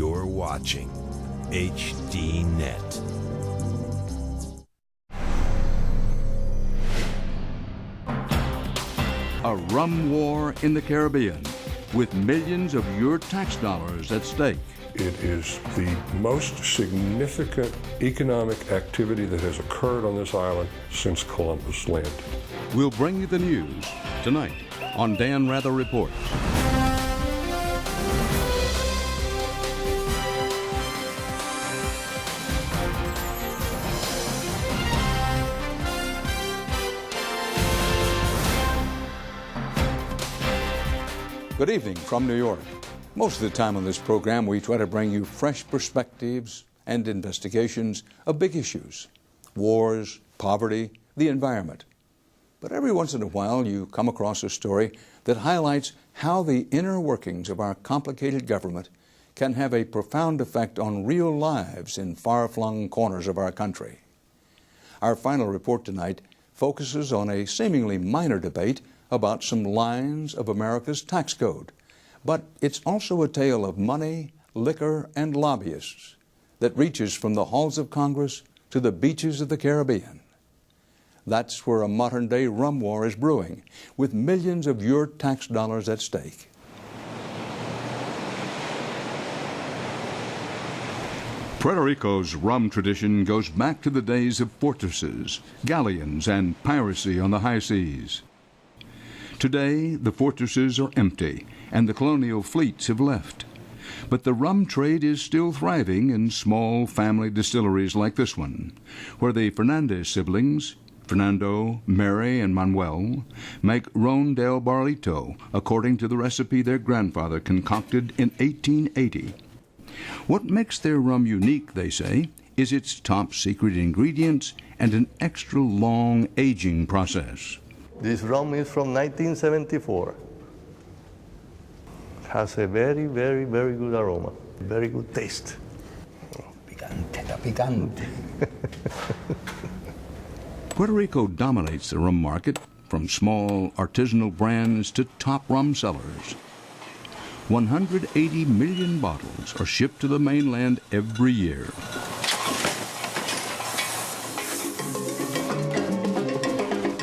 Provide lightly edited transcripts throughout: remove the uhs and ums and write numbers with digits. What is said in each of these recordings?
You're watching HDNet. A rum war in the Caribbean with millions of your tax dollars at stake. It is the most significant economic activity that has occurred on this island since Columbus landed. We'll bring you the news tonight on Dan Rather Reports. Good evening from New York. Most of the time on this program, we try to bring you fresh perspectives and investigations of big issues: wars, poverty, the environment. But every once in a while, you come across a story that highlights how the inner workings of our complicated government can have a profound effect on real lives in far-flung corners of our country. Our final report tonight focuses on a seemingly minor debate about some lines of America's tax code. But it's also a tale of money, liquor, and lobbyists that reaches from the halls of Congress to the beaches of the Caribbean. That's where a modern-day rum war is brewing, with millions of your tax dollars at stake. Puerto Rico's rum tradition goes back to the days of fortresses, galleons, and piracy on the high seas. Today, the fortresses are empty, and the colonial fleets have left. But the rum trade is still thriving in small family distilleries like this one, where the Fernandez siblings, Fernando, Mary, and Manuel, make Ron del Barrito according to the recipe their grandfather concocted in 1880. What makes their rum unique, they say, is its top secret ingredients and an extra long aging process. This rum is from 1974. It has a very, very, very good aroma, very good taste. Picante, picante. Puerto Rico dominates the rum market, from small artisanal brands to top rum sellers. 180 million bottles are shipped to the mainland every year.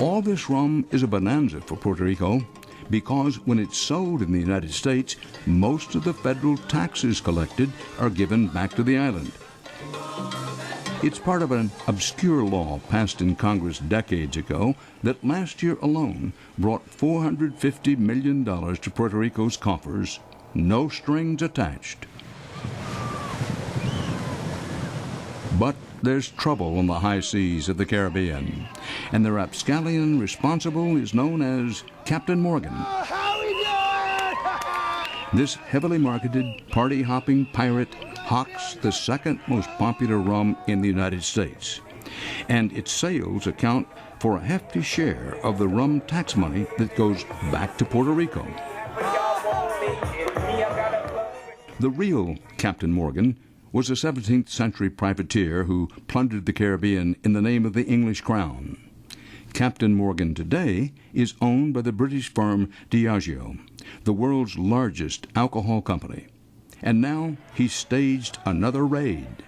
All this rum is a bonanza for Puerto Rico because when it's sold in the United States, most of the federal taxes collected are given back to the island. It's part of an obscure law passed in Congress decades ago that last year alone brought $450 million to Puerto Rico's coffers, no strings attached. But there's trouble on the high seas of the Caribbean, and the rapscallion responsible is known as Captain Morgan. This heavily marketed, party-hopping pirate hawks the second most popular rum in the United States, and its sales account for a hefty share of the rum tax money that goes back to Puerto Rico. The real Captain Morgan was a 17th century privateer who plundered the Caribbean in the name of the English crown. Captain Morgan today is owned by the British firm Diageo, the world's largest alcohol company. And now he's staged another raid.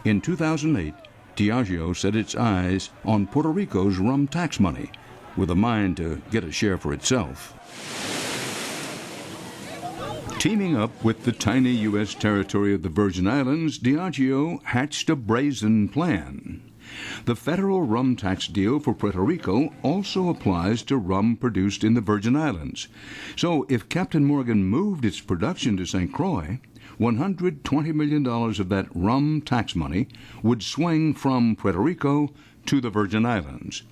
In 2008, Diageo set its eyes on Puerto Rico's rum tax money, with a mind to get a share for itself. Teaming up with the tiny U.S. territory of the Virgin Islands, Diageo hatched a brazen plan. The federal rum tax deal for Puerto Rico also applies to rum produced in the Virgin Islands. So if Captain Morgan moved its production to St. Croix, $120 million of that rum tax money would swing from Puerto Rico to the Virgin Islands.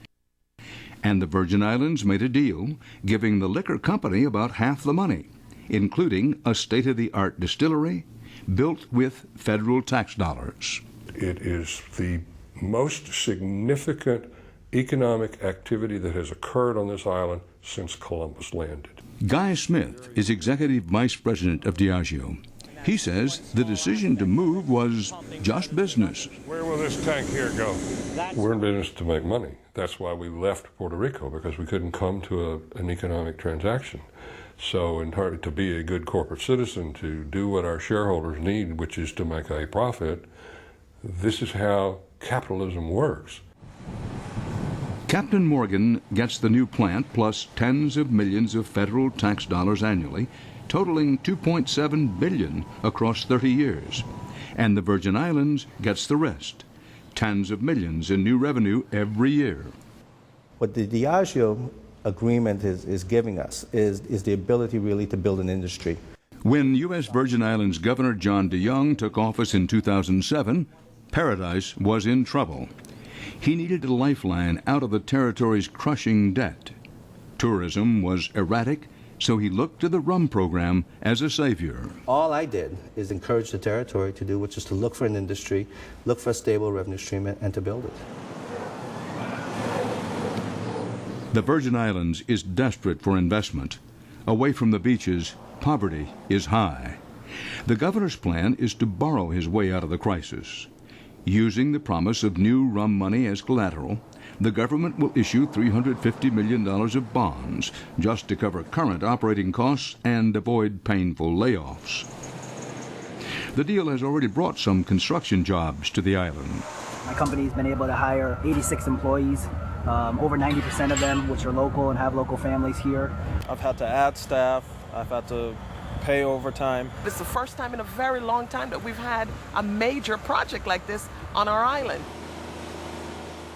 And the Virgin Islands made a deal, giving the liquor company about half the money, including a state-of-the-art distillery built with federal tax dollars. It is the most significant economic activity that has occurred on this island since Columbus landed. Guy Smith is executive vice president of Diageo. He says the decision to move was just business. Where will this tank here go? We're in business to make money. That's why we left Puerto Rico, because we couldn't come to an economic transaction. So in order to be a good corporate citizen, to do what our shareholders need, which is to make a profit, this is how capitalism works. Captain Morgan gets the new plant plus tens of millions of federal tax dollars annually, totaling $2.7 billion across 30 years. And the Virgin Islands gets the rest, tens of millions in new revenue every year. What the Diageo agreement is giving us is the ability really to build an industry. When U.S. Virgin Islands Governor John DeYoung took office in 2007, Paradise was in trouble. He needed a lifeline out of the territory's crushing debt. Tourism was erratic, so he looked to the rum program as a savior. All I did is encourage the territory to do, which is to look for an industry, look for a stable revenue stream, and to build it. The Virgin Islands is desperate for investment. Away from the beaches, poverty is high. The governor's plan is to borrow his way out of the crisis. Using the promise of new rum money as collateral, the government will issue $350 million of bonds just to cover current operating costs and avoid painful layoffs. The deal has already brought some construction jobs to the island. My company's been able to hire 86 employees, over 90% of them which are local and have local families here. I've had to add staff, I've had to pay overtime. It's the first time in a very long time that we've had a major project like this on our island.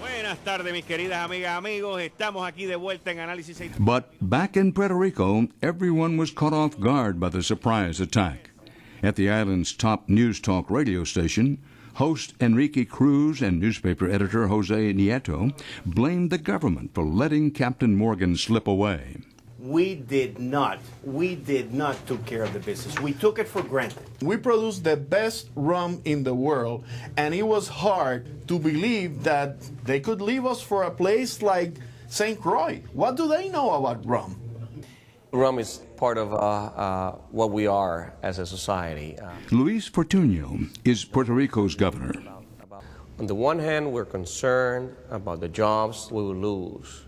Buenas tardes, mis queridas amigas, amigos. Estamos aquí de vuelta en Análisis 6. But back in Puerto Rico, everyone was caught off guard by the surprise attack. At the island's top news talk radio station, host Enrique Cruz and newspaper editor Jose Nieto blamed the government for letting Captain Morgan slip away. We did not take care of the business. We took it for granted. We produce the best rum in the world, and it was hard to believe that they could leave us for a place like St. Croix. What do they know about rum? Rum is part of what we are as a society. Luis Fortunio is Puerto Rico's governor. On the one hand, we're concerned about the jobs we will lose.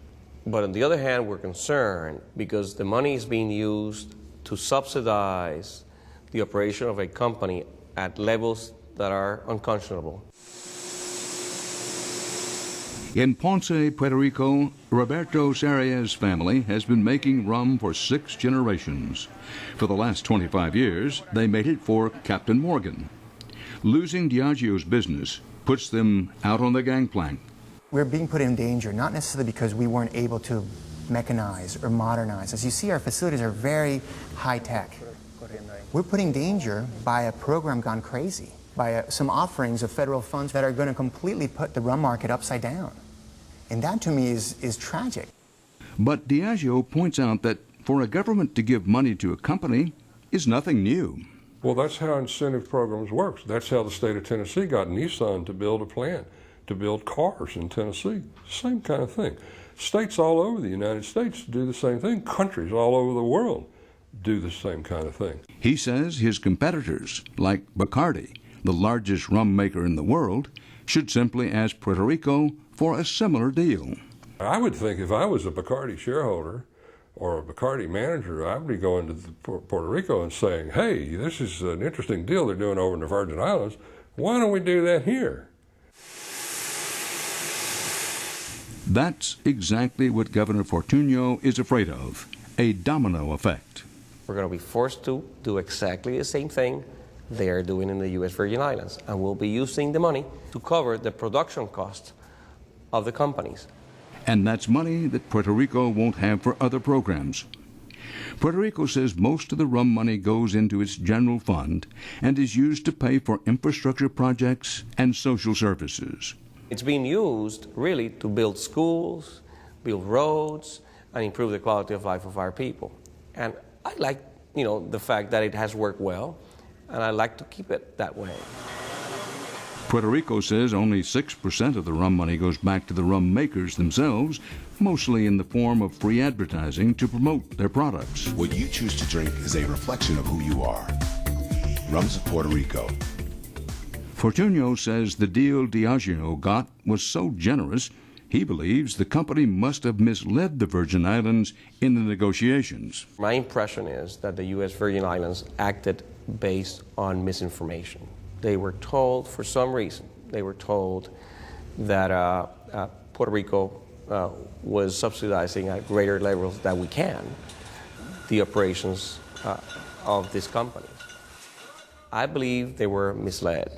But on the other hand, we're concerned because the money is being used to subsidize the operation of a company at levels that are unconscionable. In Ponce, Puerto Rico, Roberto Sarria's family has been making rum for 6 generations. For the last 25 years, they made it for Captain Morgan. Losing Diageo's business puts them out on the gangplank. We're being put in danger, not necessarily because we weren't able to mechanize or modernize. As you see, our facilities are very high-tech. We're put in danger by a program gone crazy, by some offerings of federal funds that are going to completely put the rum market upside down. And that, to me, is tragic. But Diageo points out that for a government to give money to a company is nothing new. Well, that's how incentive programs work. That's how the state of Tennessee got Nissan to build a plant, to build cars in Tennessee. Same kind of thing. States all over the United States do the same thing. Countries all over the world do the same kind of thing. He says his competitors, like Bacardi, the largest rum maker in the world, should simply ask Puerto Rico for a similar deal. I would think if I was a Bacardi shareholder or a Bacardi manager, I would be going to Puerto Rico and saying, hey, this is an interesting deal they're doing over in the Virgin Islands. Why don't we do that here? That's exactly what Governor Fortunio is afraid of, a domino effect. We're going to be forced to do exactly the same thing they are doing in the U.S. Virgin Islands, and we'll be using the money to cover the production costs of the companies. And that's money that Puerto Rico won't have for other programs. Puerto Rico says most of the rum money goes into its general fund and is used to pay for infrastructure projects and social services. It's being used, really, to build schools, build roads, and improve the quality of life of our people. And I like, the fact that it has worked well, and I like to keep it that way. Puerto Rico says only 6% of the rum money goes back to the rum makers themselves, mostly in the form of free advertising to promote their products. What you choose to drink is a reflection of who you are. Rums of Puerto Rico. Fortunio says the deal Diageo got was so generous, He believes the company must have misled the Virgin Islands in the negotiations. My impression is that the U.S. Virgin Islands acted based on misinformation. They were told, for some reason, they were told that Puerto Rico was subsidizing at greater levels than we can the operations of these companies. I believe they were misled.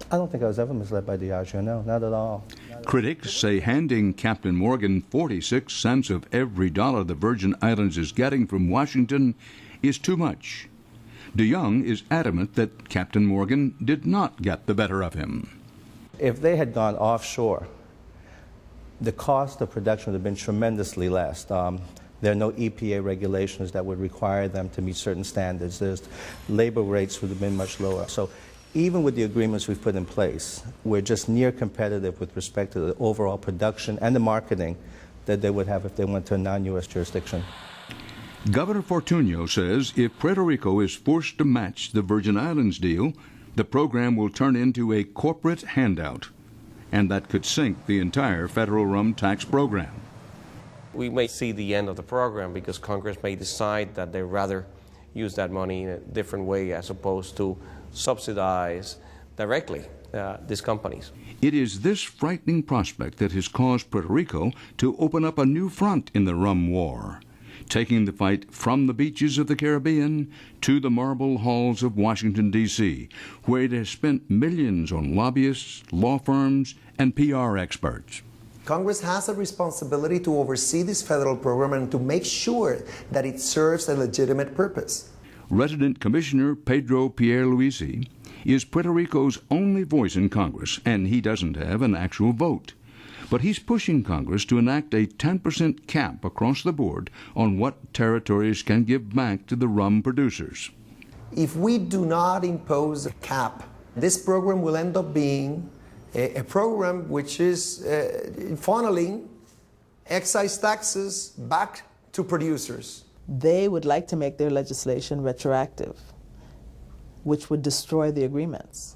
I don't think I was ever misled by Diageo, no, not at all. Critics say handing Captain Morgan 46 cents of every dollar the Virgin Islands is getting from Washington is too much. DeYoung is adamant that Captain Morgan did not get the better of him. If they had gone offshore, the cost of production would have been tremendously less. There are no EPA regulations that would require them to meet certain standards. Labor rates would have been much lower. So even with the agreements we've put in place, we're just near competitive with respect to the overall production and the marketing that they would have if they went to a non-U.S. jurisdiction. Governor Fortunio says if Puerto Rico is forced to match the Virgin Islands deal, the program will turn into a corporate handout, and that could sink the entire federal rum tax program. We may see the end of the program because Congress may decide that they'd rather use that money in a different way as opposed to subsidize directly these companies. It is this frightening prospect that has caused Puerto Rico to open up a new front in the rum war, taking the fight from the beaches of the Caribbean to the marble halls of Washington, D.C., where it has spent millions on lobbyists, law firms, and PR experts. Congress has a responsibility to oversee this federal program and to make sure that it serves a legitimate purpose. Resident Commissioner Pedro Pierluisi is Puerto Rico's only voice in Congress, and he doesn't have an actual vote. But he's pushing Congress to enact a 10% cap across the board on what territories can give back to the rum producers. If we do not impose a cap, this program will end up being a program which is funneling excise taxes back to producers. They would like to make their legislation retroactive, which would destroy the agreements.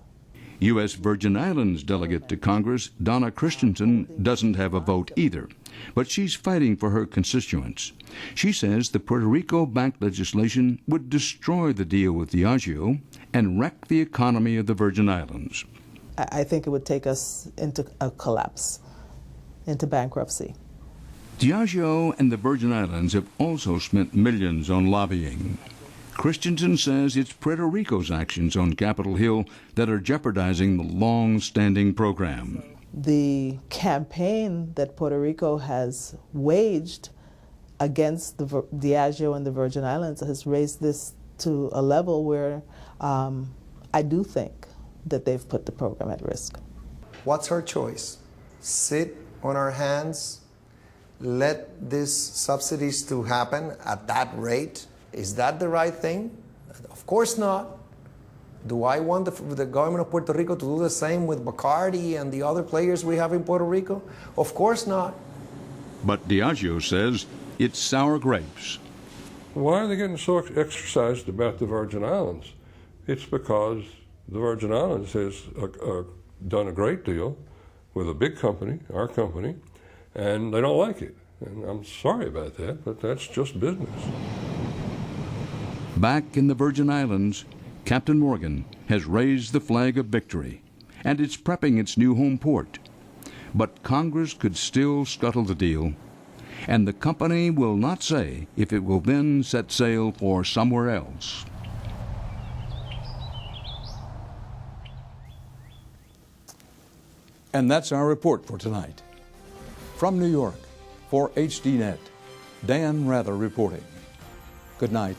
U.S. Virgin Islands delegate to Congress, Donna Christensen, doesn't have a vote either, but she's fighting for her constituents. She says the Puerto Rico-backed legislation would destroy the deal with Diageo and wreck the economy of the Virgin Islands. I think it would take us into a collapse, into bankruptcy. Diageo and the Virgin Islands have also spent millions on lobbying. Christensen says it's Puerto Rico's actions on Capitol Hill that are jeopardizing the long-standing program. The campaign that Puerto Rico has waged against the Diageo and the Virgin Islands has raised this to a level where I do think that they've put the program at risk. What's our choice? Sit on our hands, let these subsidies to happen at that rate? Is that the right thing? Of course not. Do I want the government of Puerto Rico to do the same with Bacardi and the other players we have in Puerto Rico? Of course not. But Diageo says it's sour grapes. Why are they getting so exercised about the Virgin Islands? It's because the Virgin Islands has done a great deal with a big company, our company, and they don't like it. And I'm sorry about that, but that's just business. Back in the Virgin Islands, Captain Morgan has raised the flag of victory, and it's prepping its new home port. But Congress could still scuttle the deal, and the company will not say if it will then set sail for somewhere else. And that's our report for tonight. From New York, for HDNet, Dan Rather reporting. Good night.